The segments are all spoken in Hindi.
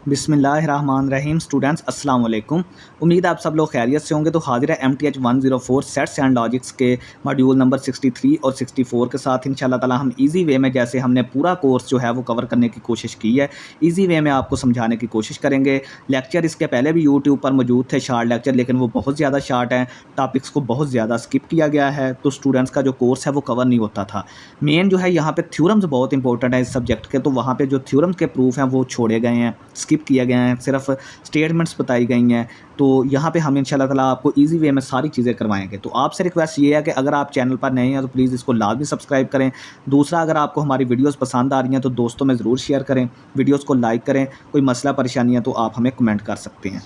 बिस्मिल्लाहिर्रहमानिर्रहीम। स्टूडेंट्स अस्सलाम वालेकुम। उम्मीद है आप सब लोग खैरियत से होंगे। तो हाजिर है MTH 104 सेट्स एंड लॉजिक्स के मॉड्यूल नंबर 63 और 64 के साथ इंशाल्लाह ताला हम इजी वे में, जैसे हमने पूरा कोर्स जो है वो कवर करने की कोशिश की है, इजी वे में आपको समझाने की कोशिश करेंगे। लेक्चर इसके पहले भी यूट्यूब पर मौजूद थे, शार्ट लेक्चर, लेकिन वो बहुत ज़्यादा शार्ट हैं, टॉपिक्स को बहुत ज़्यादा स्किप किया गया है, तो स्टूडेंट्स का जो कोर्स है वो कवर नहीं होता था। मेन जो है यहाँ पे थ्योरम्स बहुत इंपॉर्टेंट है इस सब्जेक्ट के, तो वहाँ पे जो थ्योरम्स के प्रूफ हैं वो छोड़े गए हैं, स्किप किए गए हैं, सिर्फ स्टेटमेंट्स बताई गई हैं। तो यहाँ पे हम इंशाल्लाह ताला आपको इजी वे में सारी चीज़ें करवाएंगे। तो आपसे रिक्वेस्ट ये है कि अगर आप चैनल पर नए हैं तो प्लीज़ इसको लाजमी सब्सक्राइब करें। दूसरा, अगर आपको हमारी वीडियोस पसंद आ रही हैं तो दोस्तों में ज़रूर शेयर करें, वीडियोस को लाइक करें। कोई मसला परेशानी है तो आप हमें कमेंट कर सकते हैं।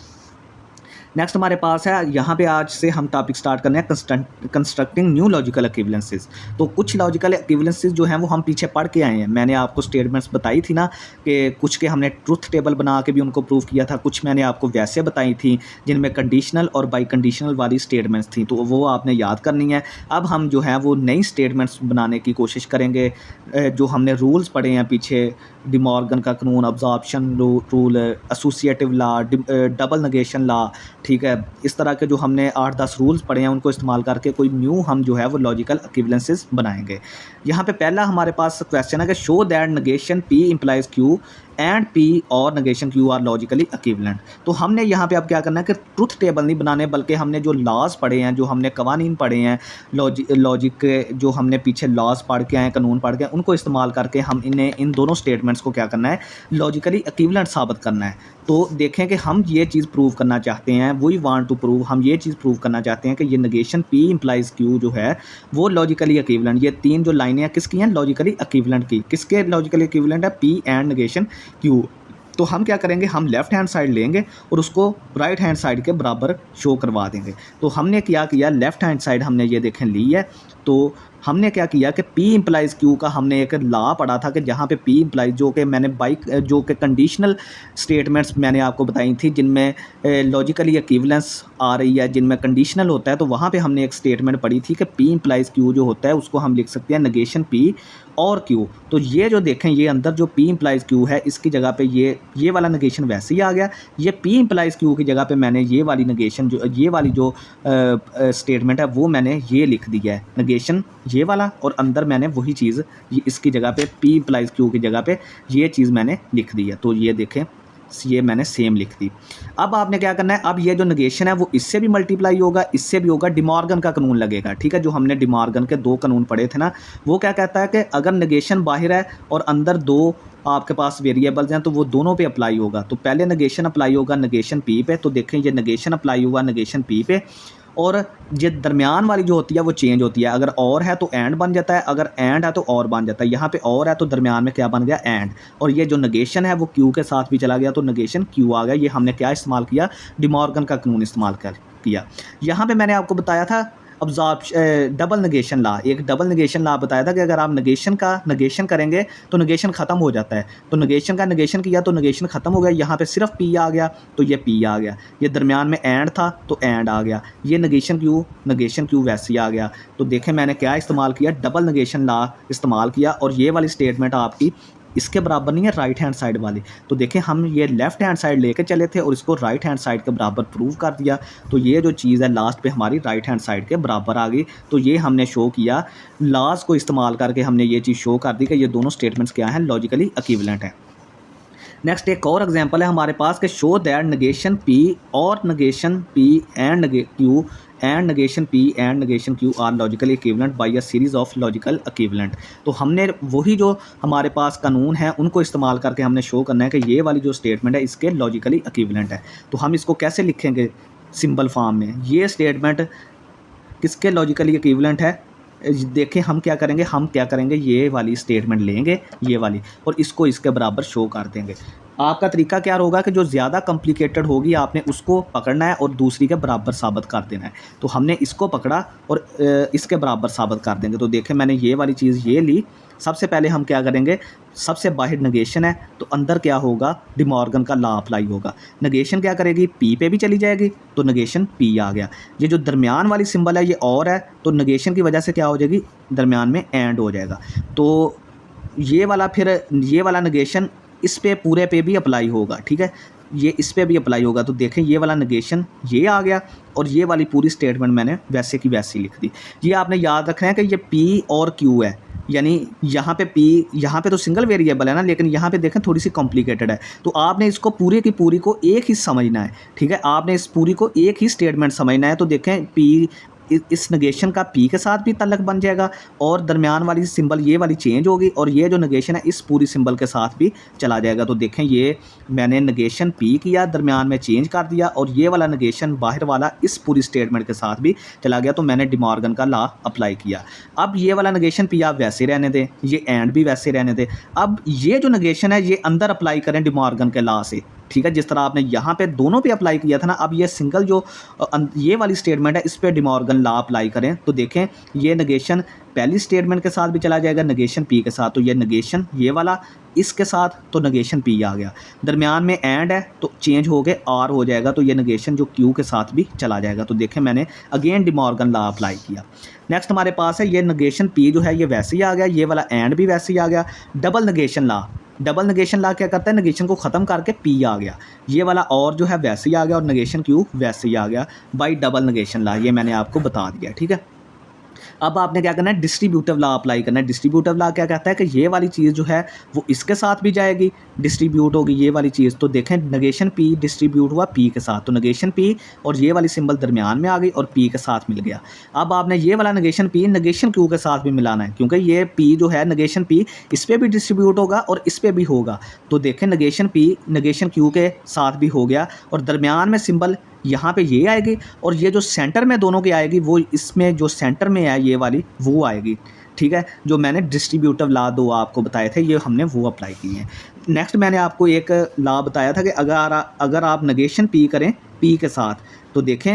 नेक्स्ट हमारे पास है, यहाँ पे आज से हम टॉपिक स्टार्ट करने हैं कंस्ट्रक्टिंग न्यू लॉजिकल इक्विवेलेंसेस। तो कुछ लॉजिकल इक्विवेलेंसेस जो हैं वो हम पीछे पढ़ के आए हैं। मैंने आपको स्टेटमेंट्स बताई थी ना, कि कुछ के हमने ट्रुथ टेबल बना के भी उनको प्रूव किया था, कुछ मैंने आपको वैसे बताई थी जिनमें कंडीशनल और बाई कंडीशनल वाली स्टेटमेंट्स थी, तो वो आपने याद करनी है। अब हम जो है वो नई स्टेटमेंट्स बनाने की कोशिश करेंगे। जो हमने रूल्स पढ़े हैं पीछे, डी मॉर्गन का कानून, absorption rule, associative law, double negation law, ठीक है, इस तरह के जो हमने 8-10 रूल्स पढ़े हैं उनको इस्तेमाल करके कोई न्यू हम जो है वो लॉजिकल इक्विवेलेंसेस बनाएंगे। यहाँ पे पहला हमारे पास क्वेश्चन है कि show that negation P implies Q and P और नेगेशन Q आर लॉजिकली इक्विवेलेंट। तो हमने यहाँ पे अब क्या करना है कि ट्रुथ टेबल नहीं बनाने, बल्कि हमने जो लॉज पढ़े हैं, जो हमने कवानीन पढ़े हैं, लॉजिक के जो हमने पीछे लॉज पढ़ के आए, कानून पढ़ के, उनको इस्तेमाल करके हम इन दोनों स्टेटमेंट्स को क्या करना है, लॉजिकली इक्विवेलेंट साबित करना है। तो देखें कि हम ये चीज़ प्रूव करना चाहते हैं, वी वांट टू प्रूव, हम ये चीज़ प्रूव करना चाहते हैं कि ये नेगेशन P इम्प्लाइज Q जो है वो लॉजिकली इक्विवेलेंट। ये तीन जो लाइनें हैं किसकी हैं, लॉजिकली इक्विवेलेंट की। किसके लॉजिकली इक्विवेलेंट है, P एंड नेगेशन Q। तो हम क्या करेंगे, हम लेफ़्ट हैंड साइड लेंगे और उसको राइट हैंड साइड के बराबर शो करवा देंगे। तो हमने क्या किया, लेफ़्ट हैंड साइड हमने ये देखें ली है। तो हमने क्या किया कि P इम्प्लाइज Q का हमने एक लॉ पढ़ा था कि जहाँ पे P इम्प्लाइज, जो कि मैंने जो कि कंडीशनल स्टेटमेंट्स मैंने आपको बताई थी जिनमें लॉजिकली इक्विवेलेंस आ रही है, जिनमें कंडीशनल होता है, तो वहाँ पे हमने एक स्टेटमेंट पढ़ी थी कि P इम्प्लाइज Q जो होता है उसको हम लिख सकते हैं नेगेशन P और Q। तो ये जो देखें, ये अंदर जो P इम्प्लाइज Q है इसकी जगह पे ये वाला नेगेशन वैसे ही आ गया। ये P इम्प्लाइज Q की जगह पे मैंने ये वाली नेगेशन, जो ये वाली जो स्टेटमेंट है वो मैंने ये लिख दिया है, नेगेशन ये वाला, और अंदर मैंने वही चीज़ इसकी जगह पे P इम्प्लाइज Q की जगह पे ये चीज़ मैंने लिख दी है। तो ये देखें, ये मैंने सेम लिख दी। अब आपने क्या करना है, अब ये जो नेगेशन है वो इससे भी मल्टीप्लाई होगा, इससे भी होगा, डी मॉर्गन का कानून लगेगा, ठीक है। जो हमने डी मॉर्गन के 2 कानून पढ़े थे ना, वो क्या कहता है कि अगर नेगेशन बाहर है और अंदर 2 आपके पास वेरिएबल्स हैं तो वो दोनों पे अप्लाई होगा। तो पहले नेगेशन अप्लाई होगा नेगेशन P पे, तो देखें ये नेगेशन अप्लाई हुआ नेगेशन P पे, और ये दरमियान वाली जो होती है वो चेंज होती है। अगर और है तो एंड बन जाता है, अगर एंड है तो और बन जाता है। यहाँ पे और है तो दरमियान में क्या बन गया, एंड। और ये जो नेगेशन है वो Q के साथ भी चला गया, तो नेगेशन Q आ गया। ये हमने क्या इस्तेमाल किया, डी मॉर्गन का कानून इस्तेमाल किया। यहाँ पे मैंने आपको बताया था डबल नेगेशन लॉ, एक डबल नेगेशन लॉ बताया था कि अगर आप नेगेशन का नेगेशन करेंगे तो नेगेशन ख़त्म हो जाता है। तो नेगेशन का नेगेशन किया तो नेगेशन ख़त्म हो गया। यहाँ पे सिर्फ P आ गया तो ये P आ गया। ये दरमियान में एंड था तो एंड आ गया। ये नेगेशन Q वैसे ही आ गया। तो देखें मैंने क्या इस्तेमाल किया, डबल नेगेशन लॉ इस्तेमाल किया, और ये वाली स्टेटमेंट आपकी इसके बराबर नहीं है, राइट हैंड साइड वाली। तो देखें हम ये लेफ़्ट हैंड साइड लेके चले थे और इसको राइट हैंड साइड के बराबर प्रूव कर दिया। तो ये जो चीज़ है लास्ट पे हमारी राइट हैंड साइड के बराबर आ गई। तो ये हमने शो किया, लॉज को इस्तेमाल करके हमने ये चीज़ शो कर दी कि ये दोनों स्टेटमेंट्स क्या हैं, लॉजिकली इक्विवेलेंट हैं। नेक्स्ट एक और एग्जांपल है हमारे पास कि शो दैट नेगेशन P और negation P and Q and negation P and negation Q are logically equivalent by a series of logical equivalent. तो हमने वही जो हमारे पास कानून है उनको इस्तेमाल करके हमने शो करना है कि ये वाली जो स्टेटमेंट है इसके लॉजिकली इक्विवेलेंट है। तो हम इसको कैसे लिखेंगे, सिंबल फॉर्म में, ये स्टेटमेंट किसके लॉजिकली इक्विवेलेंट है। देखें हम क्या करेंगे, ये वाली स्टेटमेंट लेंगे, ये वाली, और इसको इसके बराबर शो कर देंगे। आपका तरीका क्या होगा कि जो ज़्यादा कॉम्प्लिकेटेड होगी आपने उसको पकड़ना है और दूसरी के बराबर साबित कर देना है। तो हमने इसको पकड़ा और इसके बराबर साबित कर देंगे। तो देखें मैंने ये वाली चीज़ ये ली। सबसे पहले हम क्या करेंगे, सबसे बाहर नेगेशन है तो अंदर क्या होगा, डी मॉर्गन का लॉ अप्लाई होगा। नेगेशन क्या करेगी, P पे भी चली जाएगी तो नेगेशन P आ गया। ये जो दरमियान वाली सिंबल है ये और है, तो नेगेशन की वजह से क्या हो जाएगी, दरमियान में एंड हो जाएगा। तो ये वाला नेगेशन इस पे पूरे पे भी अप्लाई होगा, ठीक है, ये इस पे भी अप्लाई होगा। तो देखें ये वाला नेगेशन ये आ गया और ये वाली पूरी स्टेटमेंट मैंने वैसे की वैसी लिख दी। ये आपने याद रखना है कि ये पी और क्यू है, यानी यहाँ पे पी, यहाँ पे तो सिंगल वेरिएबल है ना, लेकिन यहाँ पे देखें थोड़ी सी कॉम्प्लिकेटेड है। तो आपने इसको पूरी की पूरी को एक ही समझना है, ठीक है, आपने इस पूरी को एक ही स्टेटमेंट समझना है। तो देखें पी इस नेगेशन का पी के साथ भी तल्लक बन जाएगा और दरमियान वाली सिंबल ये वाली चेंज होगी और ये जो नेगेशन है इस पूरी सिंबल के साथ भी चला जाएगा। तो देखें ये मैंने नेगेशन पी किया, दरमियान में चेंज कर दिया और ये वाला नेगेशन बाहर वाला इस पूरी स्टेटमेंट के साथ भी चला गया। तो मैंने डी मॉर्गन का लॉ अप्लाई किया। अब ये वाला नेगेशन पी आप वैसे रहने दें, ये एंड भी वैसे रहने दें। अब ये जो नेगेशन है ये अंदर अप्लाई करें डी मॉर्गन के लॉ से, ठीक है, जिस तरह आपने यहाँ पे दोनों पे अप्लाई किया था ना। अब ये सिंगल जो ये वाली स्टेटमेंट है इस पे डी मॉर्गन लॉ अप्लाई करें। तो देखें ये नेगेशन पहली स्टेटमेंट के साथ भी चला जाएगा, नेगेशन पी के साथ। तो ये नेगेशन ये वाला इसके साथ, तो नेगेशन पी आ गया। दरमियान में एंड है तो चेंज हो के आर हो जाएगा, तो ये नेगेशन जो क्यू के साथ भी चला जाएगा। तो देखें मैंने again De Morgan law apply किया। नेक्स्ट हमारे पास है ये नेगेशन पी जो है ये वैसे ही आ गया, ये वाला एंड भी वैसे ही आ गया। Double negation law, double negation law क्या करता है, नेगेशन को ख़त्म करके पी आ गया। ये वाला और जो है वैसे ही आ गया और नेगेशन क्यू वैसे ही आ गया बाय डबल नेगेशन लॉ, ये मैंने आपको बता दिया, ठीक है। अब आपने क्या करना है, डिस्ट्रीब्यूटिव लॉ अप्लाई करना है। डिस्ट्रीब्यूटिव लॉ क्या कहता है कि ये वाली चीज़ जो है वो इसके साथ भी जाएगी, डिस्ट्रीब्यूट होगी ये वाली चीज़। तो देखें नेगेशन पी डिस्ट्रीब्यूट हुआ पी के साथ, तो नेगेशन पी और ये वाली सिंबल दरमियान में आ गई और पी के साथ मिल गया। अब आपने ये वाला नेगेशन पी नेगेशन क्यू के साथ भी मिलाना है, क्योंकि ये पी जो है नेगेशन पी इस पर भी डिस्ट्रीब्यूट होगा और इस पर भी होगा। तो देखें नेगेशन पी नेगेशन क्यू के साथ भी हो गया और दरमियान में सिंबल यहाँ पे ये आएगी और ये जो सेंटर में दोनों की आएगी वो इसमें जो सेंटर में है ये वाली वो आएगी, ठीक है। जो मैंने डिस्ट्रीब्यूटिव लॉ दो आपको बताए थे ये हमने वो अप्लाई किए हैं। नेक्स्ट मैंने आपको एक लॉ बताया था कि अगर आप नेगेशन पी करें पी के साथ, तो देखें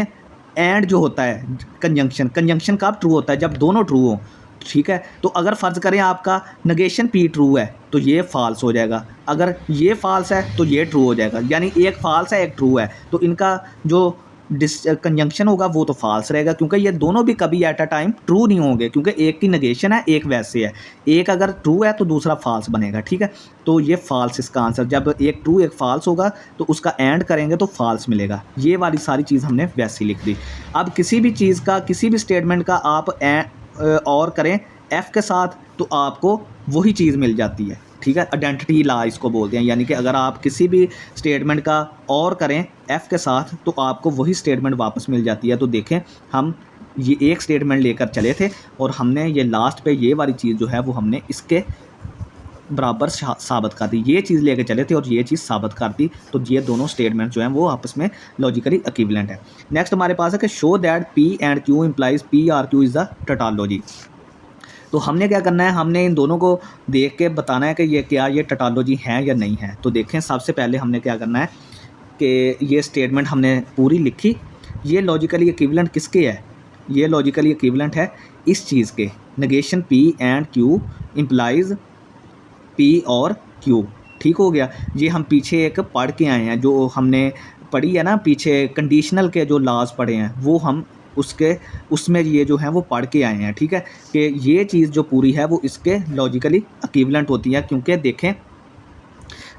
एंड जो होता है कंजंक्शन, कंजंक्शन कब ट्रू होता है, जब दोनों ट्रू हो, ठीक है। तो अगर फ़र्ज़ करें आपका नेगेशन पी ट्रू है तो ये फ़ाल्स हो जाएगा, अगर ये फ़ाल्स है तो ये ट्रू हो जाएगा, यानी एक फ़ाल्स है एक ट्रू है। तो इनका जो कंजंक्शन होगा वो तो फाल्स रहेगा, क्योंकि ये दोनों भी कभी एट अ टाइम ट्रू नहीं होंगे, क्योंकि एक की नेगेशन है एक वैसे है, एक अगर ट्रू है तो दूसरा फाल्स बनेगा, ठीक है। तो ये फाल्स इसका आंसर, जब एक ट्रू एक फाल्स होगा तो उसका एंड करेंगे तो फाल्स मिलेगा। ये वाली सारी चीज़ हमने वैसी लिख दी। अब किसी भी चीज़ का किसी भी स्टेटमेंट का आप और करें एफ़ के साथ तो आपको वही चीज़ मिल जाती है, ठीक है। आइडेंटिटी लॉ इसको बोलते हैं, यानी कि अगर आप किसी भी स्टेटमेंट का और करें एफ़ के साथ तो आपको वही स्टेटमेंट वापस मिल जाती है। तो देखें हम ये एक स्टेटमेंट लेकर चले थे और हमने ये लास्ट पे ये वाली चीज़ जो है वो हमने इसके बराबर साबित कर दी, ये चीज़ लेके चले थे और ये चीज़ साबित कर दी। तो ये दोनों स्टेटमेंट जो हैं वो आपस में लॉजिकली इक्विवेलेंट है। नेक्स्ट हमारे पास है कि show that P and Q implies P R Q is the tautology. तो हमने क्या करना है, हमने इन दोनों को देख के बताना है कि ये क्या ये टोटोलॉजी है या नहीं है। तो देखें सबसे पहले हमने क्या करना है कि ये स्टेटमेंट हमने पूरी लिखी, ये लॉजिकली इक्विवेलेंट किसके है, ये लॉजिकली इक्विवेलेंट है इस चीज़ के, negation P and Q implies P और क्यू, ठीक हो गया। ये हम पीछे एक पढ़ के आए हैं, जो हमने पढ़ी है ना पीछे कंडीशनल के जो लॉज पढ़े हैं वो हम उसमें ये जो है वो पढ़ के आए हैं, ठीक है। कि ये चीज़ जो पूरी है वो इसके लॉजिकली इक्विवेलेंट होती है, क्योंकि देखें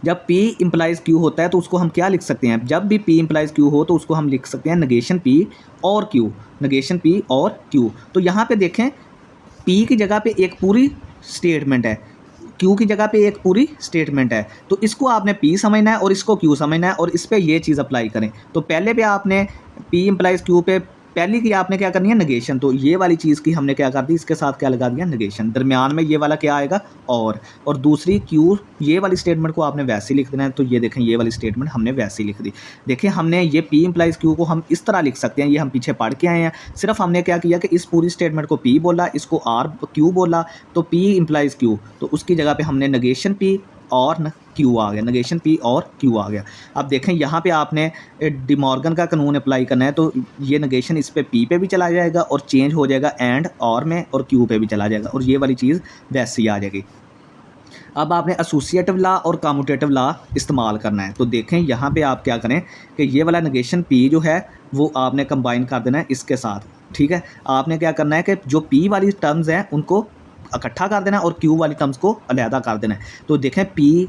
जब P इम्प्लाइज Q होता है तो उसको हम क्या लिख सकते हैं, जब भी P इम्प्लाइज Q हो तो उसको हम लिख सकते हैं नेगेशन P और Q, नेगेशन P और Q। तो यहाँ पे देखें P की जगह पे एक पूरी स्टेटमेंट है, Q की जगह पे एक पूरी स्टेटमेंट है, तो इसको आपने P समझना है और इसको Q समझना है और इस पर ये चीज़ अप्लाई करें। तो पहले पे आपने P इम्प्लाइज Q पे पहली की आपने क्या करनी है नेगेशन, तो ये वाली चीज़ की हमने क्या कर दी, इसके साथ क्या लगा दिया नेगेशन, दरमियान में ये वाला क्या आएगा और दूसरी क्यू, ये वाली स्टेटमेंट को आपने वैसे लिख देना है। तो ये देखें ये वाली स्टेटमेंट हमने वैसे लिख दी। देखिए हमने ये P इम्प्लाइज Q को हम इस तरह लिख सकते हैं, ये हम पीछे पढ़ के आए हैं। सिर्फ हमने क्या किया कि इस पूरी स्टेटमेंट को P बोला, इसको R Q बोला, तो P इम्प्लाइज Q, तो उसकी जगह पर हमने नेगेशन P और Q आ गया, नेगेशन P और Q आ गया। अब देखें यहाँ पे आपने डी मॉर्गन का कानून अप्लाई करना है, तो ये नेगेशन इस पे P पे भी चला जाएगा और चेंज हो जाएगा एंड और में और Q पे भी चला जाएगा और ये वाली चीज़ वैसे ही आ जाएगी। अब आपने एसोसिएटिव लॉ और कम्यूटेटिव लॉ इस्तेमाल करना है। तो देखें यहाँ पे आप क्या करें कि ये वाला नेगेशन P जो है वो आपने कंबाइन कर देना है इसके साथ, ठीक है। आपने क्या करना है कि जो P वाली टर्म्स हैं उनको इकट्ठा कर देना और Q वाली टर्म्स को अलहदा कर देना है। तो देखें P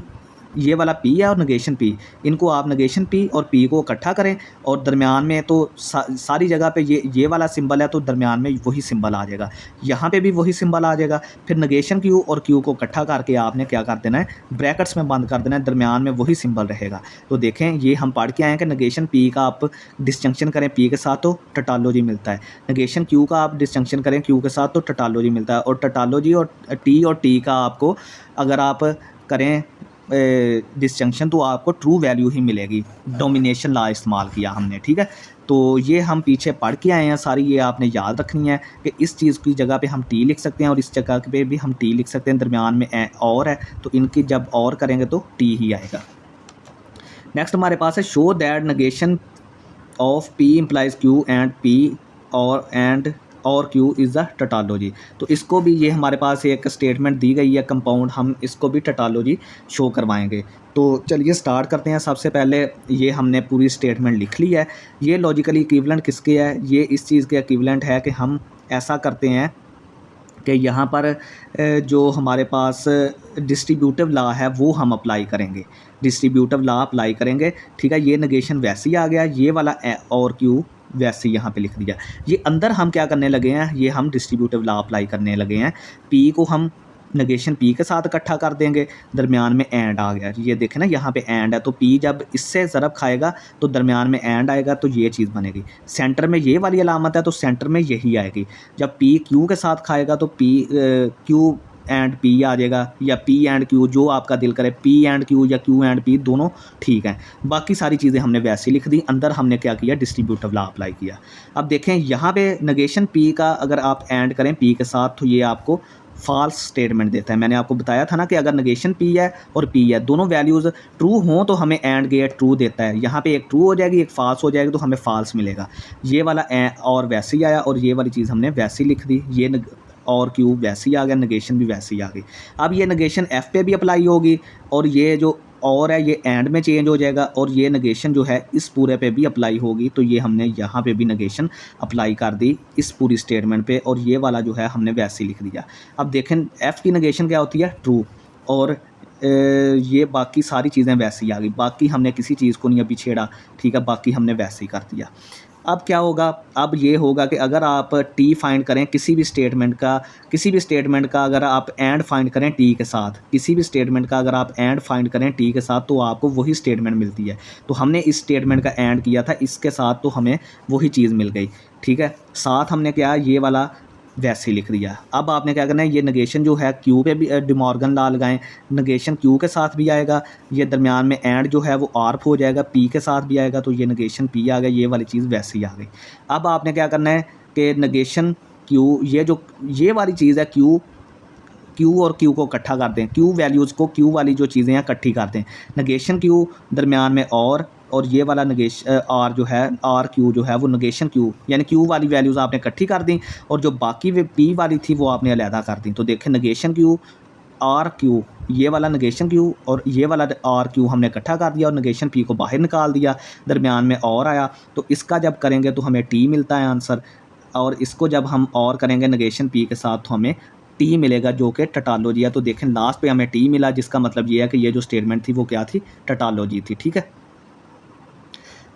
ये वाला पी है और नेगेशन पी, इनको आप नेगेशन पी और पी को इकट्ठा करें और दरमियान में तो सारी जगह पे ये वाला सिंबल है तो दरमियान में वही सिंबल आ जाएगा, यहाँ पे भी वही सिंबल आ जाएगा। फिर नेगेशन क्यू और क्यू को इकट्ठा करके आपने क्या कर देना है, ब्रैकेट्स में बंद कर देना है, दरमियान में वही सिंबल रहेगा। तो देखें ये हम पढ़ के आए हैं कि नेगेशन पी का आप डिस्जंक्शन करें पी के साथ तो टोटालॉजी मिलता है, नेगेशन क्यू का आप डिस्जंक्शन करें क्यू के साथ तो टोटालॉजी मिलता है। और टोटालॉजी और टी का आपको अगर आप करें डिस्जंक्शन तो आपको ट्रू वैल्यू ही मिलेगी, डोमिनेशन लॉ इस्तेमाल किया हमने, ठीक है। तो ये हम पीछे पढ़ के आए हैं सारी, ये आपने याद रखनी है कि इस चीज़ की जगह पे हम टी लिख सकते हैं और इस जगह पे भी हम टी लिख सकते हैं, दरमियान में और है तो इनकी जब और करेंगे तो टी ही आएगा। नेक्स्ट हमारे पास है show that negation of P implies Q and P और क्यू इज़ द टोटालॉजी। तो इसको भी ये हमारे पास एक स्टेटमेंट दी गई है कंपाउंड, हम इसको भी टोटालॉजी शो करवाएंगे। तो चलिए स्टार्ट करते हैं। सबसे पहले ये हमने पूरी स्टेटमेंट लिख ली है। ये लॉजिकली इक्विवेलेंट किसके है, ये इस चीज़ के इक्विवेलेंट है कि हम ऐसा करते हैं कि यहाँ पर जो हमारे पास डिस्ट्रीब्यूटिव लॉ है वो हम अप्लाई करेंगे, डिस्ट्रीब्यूटिव लॉ अप्लाई करेंगे, ठीक है। ये नेगेशन वैसे ही आ गया, ये वाला और क्यू वैसे यहाँ पे लिख दिया। ये अंदर हम क्या करने लगे हैं, ये हम डिस्ट्रीब्यूटिव लॉ अप्लाई करने लगे हैं। पी को हम नेगेशन पी के साथ इकट्ठा कर देंगे, दरमियान में एंड आ गया, ये देखें ना यहाँ पे एंड है, तो पी जब इससे ज़रब खाएगा तो दरमियान में एंड आएगा, तो ये चीज़ बनेगी। सेंटर में ये वाली अलामत है तो सेंटर में यही आएगी। जब पी क्यू के साथ खाएगा तो पी क्यू एंड पी आ जाएगा, या पी एंड क्यू, जो आपका दिल करे, पी एंड क्यू या क्यू एंड पी, दोनों ठीक हैं। बाकी सारी चीज़ें हमने वैसे लिख दी, अंदर हमने क्या किया, डिस्ट्रीब्यूटिव लॉ अप्लाई किया। अब देखें यहाँ पे नेगेशन पी का अगर आप एंड करें पी के साथ तो ये आपको फॉल्स स्टेटमेंट देता है। मैंने आपको बताया था ना कि अगर नेगेशन पी है और पी है, दोनों वैल्यूज़ ट्रू हों तो हमें एंड गेट ट्रू देता है। यहाँ पे एक ट्रू हो जाएगी, एक फॉल्स हो जाएगी, तो हमें फॉल्स मिलेगा। ये वाला और वैसे ही आया और ये वाली चीज़ हमने वैसे ही लिख दी, ये और क्यू वैसे ही आ गया, नेगेशन भी वैसे ही आ गई। अब ये नेगेशन एफ पे भी अप्लाई होगी और ये जो और है ये एंड में चेंज हो जाएगा और ये नेगेशन जो है इस पूरे पे भी अप्लाई होगी। तो ये हमने यहाँ पे भी नेगेशन अप्लाई कर दी इस पूरी स्टेटमेंट पे, और ये वाला जो है हमने वैसे ही लिख दिया। अब देखें एफ़ की नेगेशन क्या होती है, ट्रू, और ये बाकी सारी चीज़ें वैसे ही आ गई। बाकी हमने किसी चीज़ को नहीं अभी छेड़ा, ठीक है, बाकी हमने वैसे ही कर दिया। अब क्या होगा, अब ये होगा कि अगर आप टी फाइंड करें किसी भी स्टेटमेंट का अगर आप एंड फाइंड करें टी के साथ, किसी भी स्टेटमेंट का अगर आप एंड फाइंड करें टी के साथ तो आपको वही स्टेटमेंट मिलती है। तो हमने इस स्टेटमेंट का एंड किया था इसके साथ तो हमें वही चीज़ मिल गई, ठीक है। साथ हमने क्या, ये वाला वैसे ही लिख दिया। अब आपने क्या करना है, ये नेगेशन जो है क्यू पे भी डिमॉर्गन लॉ लगाएं, नेगेशन क्यू के साथ भी आएगा, ये दरमियान में एंड जो है वो आर्फ हो जाएगा, पी के साथ भी आएगा, तो ये नेगेशन पी आ गया, ये वाली चीज़ वैसे ही आ गई। अब आपने क्या करना है कि नेगेशन क्यू, ये वाली चीज़ है क्यू और क्यू को इकट्ठा कर दें, क्यू वैल्यूज़ को, क्यू वाली जो चीज़ें हैं इकट्ठी कर दें, नेगेशन क्यू दरमियान में और ये वाला आर जो है, आर क्यू जो है वो नेगेशन क्यू, यानी क्यू वाली वैल्यूज़ आपने इकट्ठी कर दी और जो बाकी वे पी वाली थी वो आपने अलहदा कर दी। तो देखें नेगेशन क्यू, आर क्यू, ये वाला नेगेशन क्यू और ये वाला आर क्यू हमने इकट्ठा कर दिया और नेगेशन पी को बाहर निकाल दिया, दरमियान में और आया, तो इसका जब करेंगे तो हमें टी मिलता है आंसर, और इसको जब हम और करेंगे नेगेशन पी के साथ तो हमें टी मिलेगा जो कि टोटालॉजी है। तो देखें लास्ट पे हमें टी मिला, जिसका मतलब ये है कि ये जो स्टेटमेंट थी वो क्या थी, टोटालॉजी थी, ठीक है।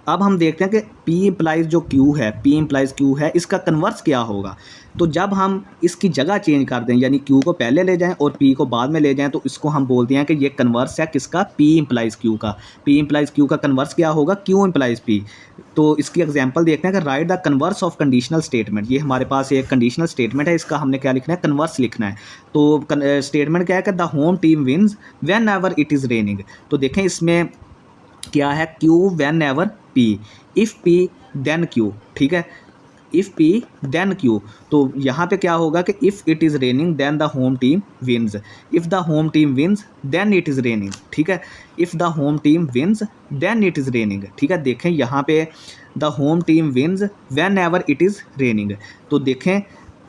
अब हम देखते हैं कि P इम्प्लाइज जो Q है, P इम्प्लाइज Q है, इसका कन्वर्स क्या होगा। तो जब हम इसकी जगह चेंज कर दें, यानी Q को पहले ले जाएं और P को बाद में ले जाएं, तो इसको हम बोलते हैं कि ये कन्वर्स है किसका, P इम्प्लाइज Q का। P इम्प्लाइज Q का कन्वर्स क्या होगा, Q इम्प्लाइज P। तो इसकी एग्जांपल देखते हैं कि right the converse of conditional statement. ये हमारे पास एक कंडीशनल स्टेटमेंट है, इसका हमने क्या लिखना है, कन्वर्स लिखना है। तो स्टेटमेंट क्या है कि the home team wins whenever it is raining. तो देखें इसमें क्या है, Q whenever P, if P then Q, ठीक है, इफ़ P देन Q। तो यहाँ पे क्या होगा कि if it is raining then the home team wins, if the home team wins then it is raining, ठीक है, if the home team wins then it is raining, ठीक है। देखें यहाँ पे the home team wins whenever it is raining. तो देखें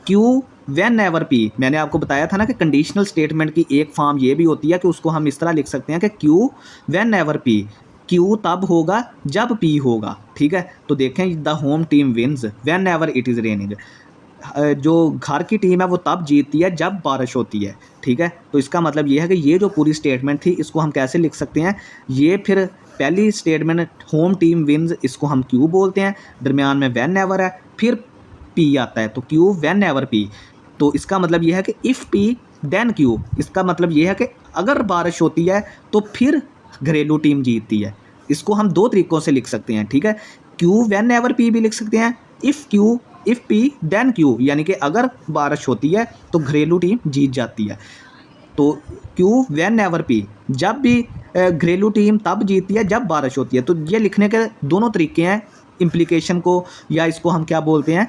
Q व्हेन एवर P, मैंने आपको बताया था ना कि कंडीशनल स्टेटमेंट की एक फॉर्म ये भी होती है कि उसको हम इस तरह लिख सकते हैं कि Q whenever P, Q तब होगा जब P होगा, ठीक है। तो देखें the home team wins whenever it is raining, जो घर की टीम है वो तब जीतती है जब बारिश होती है, ठीक है। तो इसका मतलब ये है कि ये जो पूरी स्टेटमेंट थी इसको हम कैसे लिख सकते हैं, ये फिर पहली स्टेटमेंट होम टीम विन्स, इसको हम क्यू बोलते हैं, दरमियान में व्हेन एवर है, फिर पी आता है, तो क्यू व्हेन एवर पी। तो इसका मतलब ये है कि इफ़ पी देन क्यू, इसका मतलब ये है कि अगर बारिश होती है तो फिर घरेलू टीम जीतती है। इसको हम दो तरीक़ों से लिख सकते हैं, ठीक है। क्यू व्हेन एवर पी भी लिख सकते हैं, इफ़ पी देन क्यू, यानी कि अगर बारिश होती है तो घरेलू टीम जीत जाती है। तो क्यू व्हेन एवर पी, जब भी घरेलू टीम तब जीतती है जब बारिश होती है। तो ये लिखने के दोनों तरीके हैं, इम्प्लीकेशन को या इसको हम क्या बोलते हैं,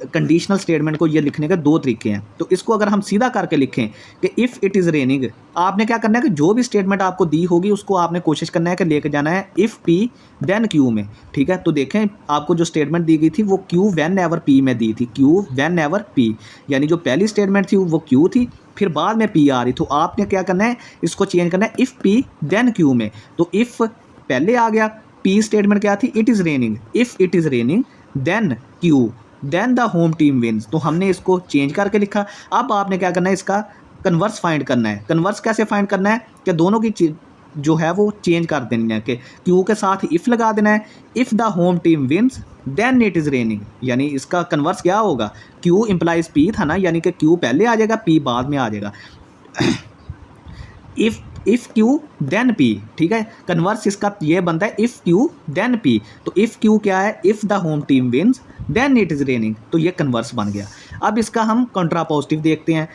कंडीशनल स्टेटमेंट को, ये लिखने के दो तरीके हैं। तो इसको अगर हम सीधा करके लिखें कि इफ़ इट इज़ रेनिंग, आपने क्या करना है कि जो भी स्टेटमेंट आपको दी होगी उसको आपने कोशिश करना है कि लेके जाना है इफ़ पी देन क्यू में, ठीक है। तो देखें आपको जो स्टेटमेंट दी गई थी वो क्यू व्हेन एवर पी में दी थी, क्यू व्हेन एवर पी, यानी जो पहली स्टेटमेंट थी वो क्यू थी, फिर बाद में पी आ रही। तो आपने क्या करना है, इसको चेंज करना है इफ़ पी देन क्यू में। तो इफ़ पहले आ गया, पी स्टेटमेंट क्या थी, it is raining, if it is raining then Q then the home team wins. तो हमने इसको चेंज करके लिखा। अब आपने क्या करना है, इसका कन्वर्स फाइंड करना है। कन्वर्स कैसे फाइंड करना है कि दोनों की जो है वो चेंज कर देनी है, कि क्यू के साथ इफ़ लगा देना है, if the home team wins then it is raining, यानी इसका कन्वर्स क्या होगा, क्यू इम्प्लाइज पी था ना, यानी कि क्यू पहले आ जाएगा, पी बाद में आ जाएगा। इफ़ क्यू देन पी, ठीक है। कन्वर्स इसका ये बनता है इफ़ क्यू देन पी। तो इफ़ क्यू क्या है, if the home team wins then it is raining, तो ये कन्वर्स बन गया। अब इसका हम कंट्रापोजिटिव देखते हैं।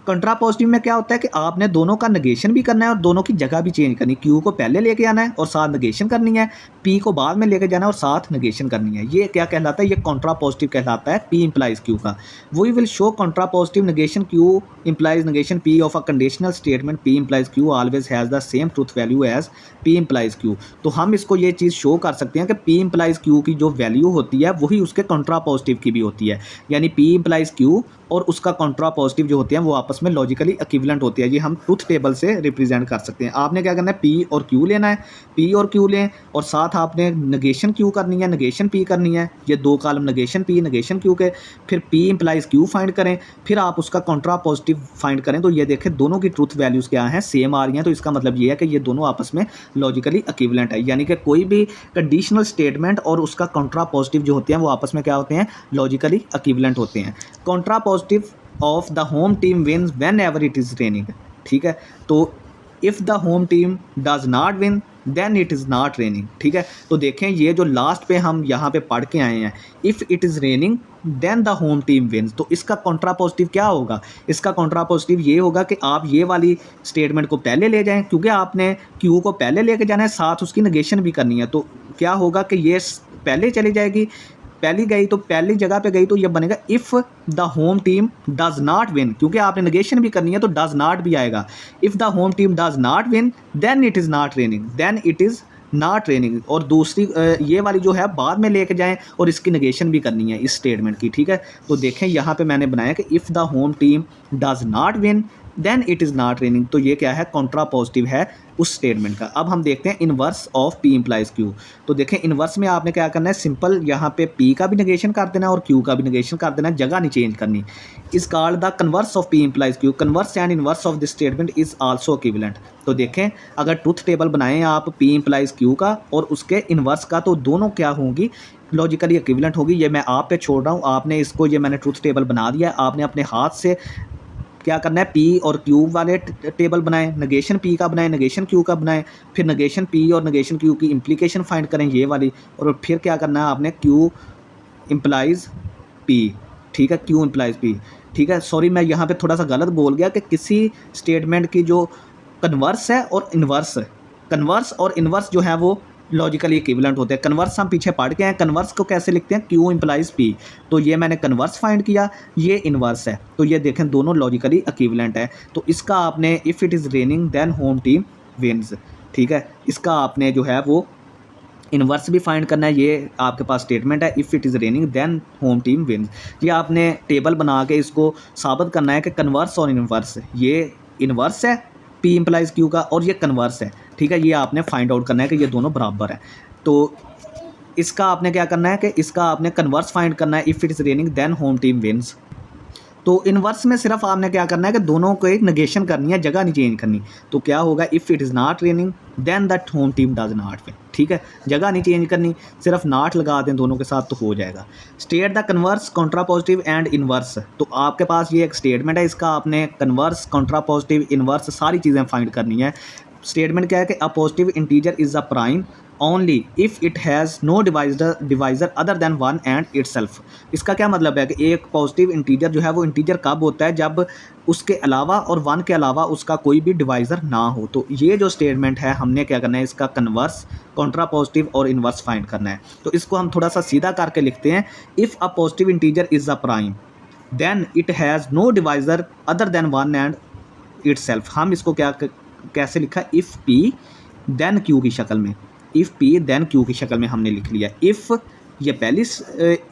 कंट्रापोजिटिव में क्या होता है कि आपने दोनों का नेगेशन भी करना है और दोनों की जगह भी चेंज करनी है। क्यू को पहले लेके आना है और साथ नेगेशन करनी है, पी को बाद में लेके जाना है और साथ नेगेशन करनी है। ये क्या कहलाता है, ये कंट्रापोजिटिव कहलाता है, पी इंप्लाइज क्यू का। We will show contrapositive negation Q implies negation P of a conditional statement P implies Q always has the same truth value as P implies Q. तो हम इसको ये चीज़ शो कर सकते हैं कि पी इंप्लाइज क्यू की जो वैल्यू होती है वही उसके कंट्रापोजिटिव की भी होती है, यानी पी इंप्लाइज क्यू और उसका कंट्रापोजिटिव जो होते हैं वो आपस में लॉजिकली इक्विवेलेंट होती है। ये हम ट्रूथ टेबल से रिप्रेजेंट कर सकते हैं। आपने क्या करना है, पी और क्यू लेना है, पी और क्यू लें और साथ आपने नेगेशन क्यू करनी है, नेगेशन पी करनी है। ये दो column negation P negation Q के, फिर पी इंप्लाइज क्यू फाइंड करें, फिर आप उसका कंट्रापोजिटिव फाइंड करें। तो ये देखें दोनों की ट्रूथ वैल्यूज़ क्या हैं, सेम आ रही हैं। तो इसका मतलब ये है कि ये दोनों आपस में लॉजिकली इक्विवेलेंट है, यानी कि कोई भी कंडीशनल स्टेटमेंट और उसका कंट्रापोजिटिव जो होते हैं वो आपस में क्या होते हैं, लॉजिकली इक्विवेलेंट होते हैं। Contrapositive of the home team wins whenever it is raining, ठीक है। तो if the home team does not win then it is not raining, ठीक है। तो देखें ये जो लास्ट पे हम यहाँ पे पढ़ के आए हैं, if it is raining then the home team wins, तो इसका कंट्रापोजिटिव क्या होगा, इसका कंट्रापोजिटिव ये होगा कि आप ये वाली स्टेटमेंट को पहले ले जाएं, क्योंकि आपने क्यू को पहले लेके जाना है, साथ उसकी नेगेशन भी करनी है। तो क्या होगा कि ये पहले चली जाएगी, पहली गई तो पहली जगह पे गई, तो ये बनेगा if the home team does not win, क्योंकि आपने नेगेशन भी करनी है तो डज नॉट भी आएगा। If the home team does not win then it is not raining, then it is not raining. और दूसरी ये वाली जो है बाद में लेके जाएं और इसकी नेगेशन भी करनी है इस स्टेटमेंट की, ठीक है। तो देखें यहाँ पे मैंने बनाया कि if the home team does not win then it is not raining, तो ये क्या है, कंट्रापोजिटिव है उस स्टेटमेंट का। अब हम देखते हैं inverse of P implies Q. तो देखें इनवर्स में आपने क्या करना है, सिंपल यहाँ पे पी का भी नेगेशन कर देना और क्यू का भी नेगेशन कर देना, जगह नहीं चेंज करनी। इस called the converse of P implies Q, converse and inverse of this statement is also equivalent. तो देखें अगर ट्रूथ टेबल बनाएं आप पी इंप्लाइज क्यू का और उसके इनवर्स का, तो दोनों क्या होंगी, लॉजिकली इक्विवेलेंट होगी। ये मैं आप पे छोड़ रहा हूँ, आपने इसको, ये मैंने ट्रूथ टेबल बना दिया, आपने अपने हाथ से क्या करना है, पी और क्यू वाले टेबल बनाएं, नेगेशन पी का बनाएं, नेगेशन क्यू का बनाएं, फिर नेगेशन पी और नेगेशन क्यू की इम्प्लीकेशन फाइंड करें ये वाली, और फिर क्या करना है आपने, क्यू इम्प्लाइज पी, ठीक है, क्यू इम्प्लाइज पी, ठीक है। सॉरी मैं यहाँ पे थोड़ा सा गलत बोल गया कि किसी स्टेटमेंट की जो कन्वर्स है और इन्वर्स, कन्वर्स और इन्वर्स जो है वो लॉजिकली इक्विवेलेंट होते हैं। कन्वर्स हम पीछे पढ़ के हैं, कन्वर्स को कैसे लिखते हैं, क्यू इम्प्लाइज पी। तो ये मैंने कन्वर्स फाइंड किया, ये इन्वर्स है, तो ये देखें दोनों लॉजिकली इक्विवेलेंट है। तो इसका आपने if it is raining then home team wins, ठीक है, इसका आपने जो है वो इन्वर्स भी फाइंड करना है। ये आपके पास स्टेटमेंट है if it is raining then home team wins. ये आपने टेबल बना के इसको साबित करना है कि कन्वर्स और इन्वर्स, ये इन्वर्स है पी इंप्लाइज क्यू का और ये कन्वर्स है, ठीक है। ये आपने फाइंड आउट करना है कि ये दोनों बराबर है। तो इसका आपने क्या करना है कि इसका आपने कन्वर्स फाइंड करना है। If it is raining then home team wins. तो इनवर्स में सिर्फ आपने क्या करना है कि दोनों को एक नेगेशन करनी है, जगह नहीं चेंज करनी। तो क्या होगा, if it is not raining then that home team does not win. ठीक है, जगह नहीं चेंज करनी, सिर्फ नॉट लगा दें दोनों के साथ तो हो जाएगा। State the converse, Contra positive and inverse. तो आपके पास ये एक स्टेटमेंट है, इसका आपने कन्वर्स, कॉन्ट्रा पॉजिटिव, इनवर्स सारी चीज़ें फाइंड करनी है। स्टेटमेंट क्या है कि a positive integer is a prime only if it has no divisor other than one and itself. इसका क्या मतलब है कि एक पॉजिटिव इंटीजर जो है वो इंटीजर कब होता है, जब उसके अलावा और वन के अलावा उसका कोई भी डिवाइज़र ना हो। तो ये जो स्टेटमेंट है हमने क्या करना है, इसका कन्वर्स, कॉन्ट्रा पॉजिटिव और इनवर्स फाइंड करना है। तो इसको हम थोड़ा सा सीधा करके लिखते हैं। If a positive integer is a prime then it has no divisor other than one and itself. हम इसको क्या कैसे लिखा, इफ़ पी देन क्यू की शक्ल में। इफ़ पी देन क्यू की शक्ल में हमने लिख लिया। इफ़ ये पहली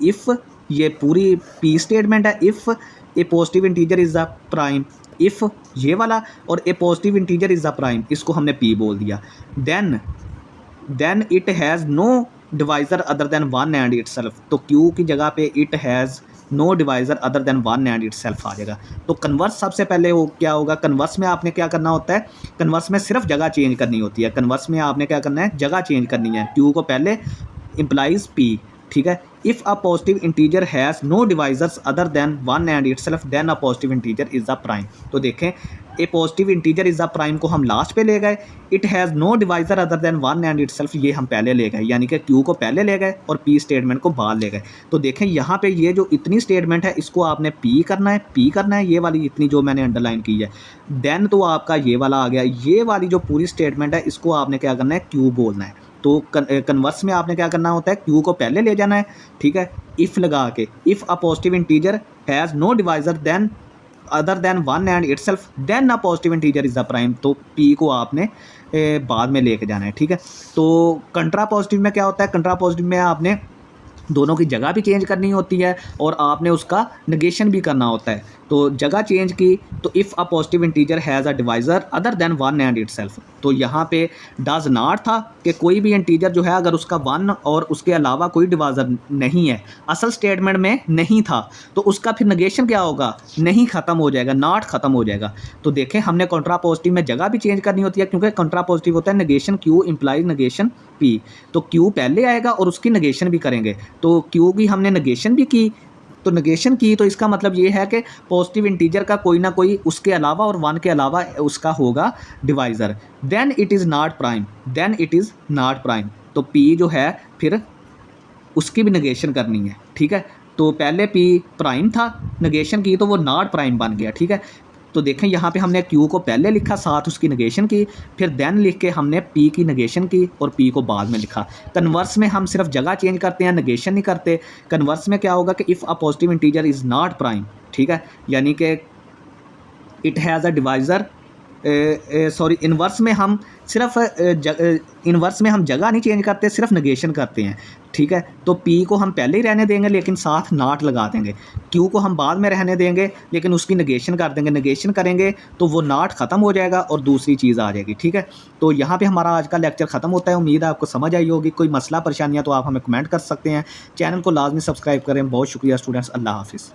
इफ़ ये पूरी पी स्टेटमेंट है। If a positive integer is a prime, if ये वाला, और a positive integer is a prime, इसको हमने पी बोल दिया। Then it has no divisor other than one and itself. तो क्यू की जगह पे it has no divisor other than one and itself आ जाएगा। तो कन्वर्स सबसे पहले वो क्या होगा, कन्वर्स में आपने क्या करना होता है, कन्वर्स में सिर्फ जगह चेंज करनी होती है। कन्वर्स में आपने क्या करना है, जगह चेंज करनी है। क्यू को पहले इम्प्लाइज पी। ठीक है, if a positive integer has no divisors other than one and itself then a positive integer is a prime. तो देखें, a positive integer is a prime को हम लास्ट पे ले गए, it has no divisor other than one and itself ये हम पहले ले गए, यानी कि क्यू को पहले ले गए और पी स्टेटमेंट को बाद ले गए। तो देखें यहाँ पे ये जो इतनी स्टेटमेंट है इसको आपने पी करना है, ये वाली इतनी जो मैंने अंडरलाइन की है। देन तो आपका ये वाला आ गया, ये वाली जो पूरी स्टेटमेंट है इसको आपने क्या करना है, क्यू बोलना है। तो कन्वर्स में आपने क्या करना होता है, क्यू को पहले ले जाना है। ठीक है, इफ़ लगा के, if a positive integer has no divisor then other than one and itself then a positive integer is a prime. तो पी को आपने बाद में लेके जाना है। ठीक है, तो कंट्रा पॉजिटिव में क्या होता है, कंट्रा पॉजिटिव में आपने दोनों की जगह भी चेंज करनी होती है और आपने उसका नेगेशन भी करना होता है। तो जगह चेंज की, तो if a positive integer has a divisor other than one and itself. तो यहाँ पे डज नॉट था कि कोई भी इंटीजर जो है अगर उसका वन और उसके अलावा कोई डिवाइज़र नहीं है, असल स्टेटमेंट में नहीं था, तो उसका फिर नेगेशन क्या होगा, नहीं ख़त्म हो जाएगा, नॉट ख़त्म हो जाएगा। तो देखें, हमने कॉन्ट्रा पॉजिटिव में जगह भी चेंज करनी होती है, क्योंकि कॉन्ट्रा पॉजिटिव होता है negation Q implies negation P. तो क्यू पहले आएगा और उसकी नेगेशन भी करेंगे। तो क्यू की हमने नेगेशन भी की, तो नेगेशन की, तो इसका मतलब ये है कि पॉजिटिव इंटीजर का कोई ना कोई उसके अलावा और वन के अलावा उसका होगा divisor. Then it is not prime, then it is not prime. तो पी जो है फिर उसकी भी नेगेशन करनी है। ठीक है, तो पहले पी प्राइम था, नेगेशन की तो वो नॉट प्राइम बन गया। ठीक है, तो देखें यहाँ पे हमने क्यू को पहले लिखा, साथ उसकी नेगेशन की, फिर देन लिख के हमने पी की नेगेशन की और पी को बाद में लिखा। कन्वर्स में हम सिर्फ जगह चेंज करते हैं, नेगेशन नहीं करते। कन्वर्स में क्या होगा कि if a positive integer is not prime, ठीक है, यानी कि it has a divisor, sorry, inverse में हम सिर्फ इन्वर्स में हम जगह नहीं चेंज करते, सिर्फ नेगेशन करते हैं। ठीक है, तो पी को हम पहले ही रहने देंगे लेकिन साथ नॉट लगा देंगे। क्यू को हम बाद में रहने देंगे लेकिन उसकी नेगेशन कर देंगे। नेगेशन करेंगे तो वो नॉट ख़त्म हो जाएगा और दूसरी चीज़ आ जाएगी। ठीक है, तो यहाँ पे हमारा आज का लेक्चर ख़त्म होता है। उम्मीद है आपको समझ आई होगी। कोई मसला परेशानियाँ तो आप हमें कमेंट कर सकते हैं। चैनल को लाजमी सब्सक्राइब करें। बहुत शुक्रिया स्टूडेंट्स, अल्लाह हाफिज़।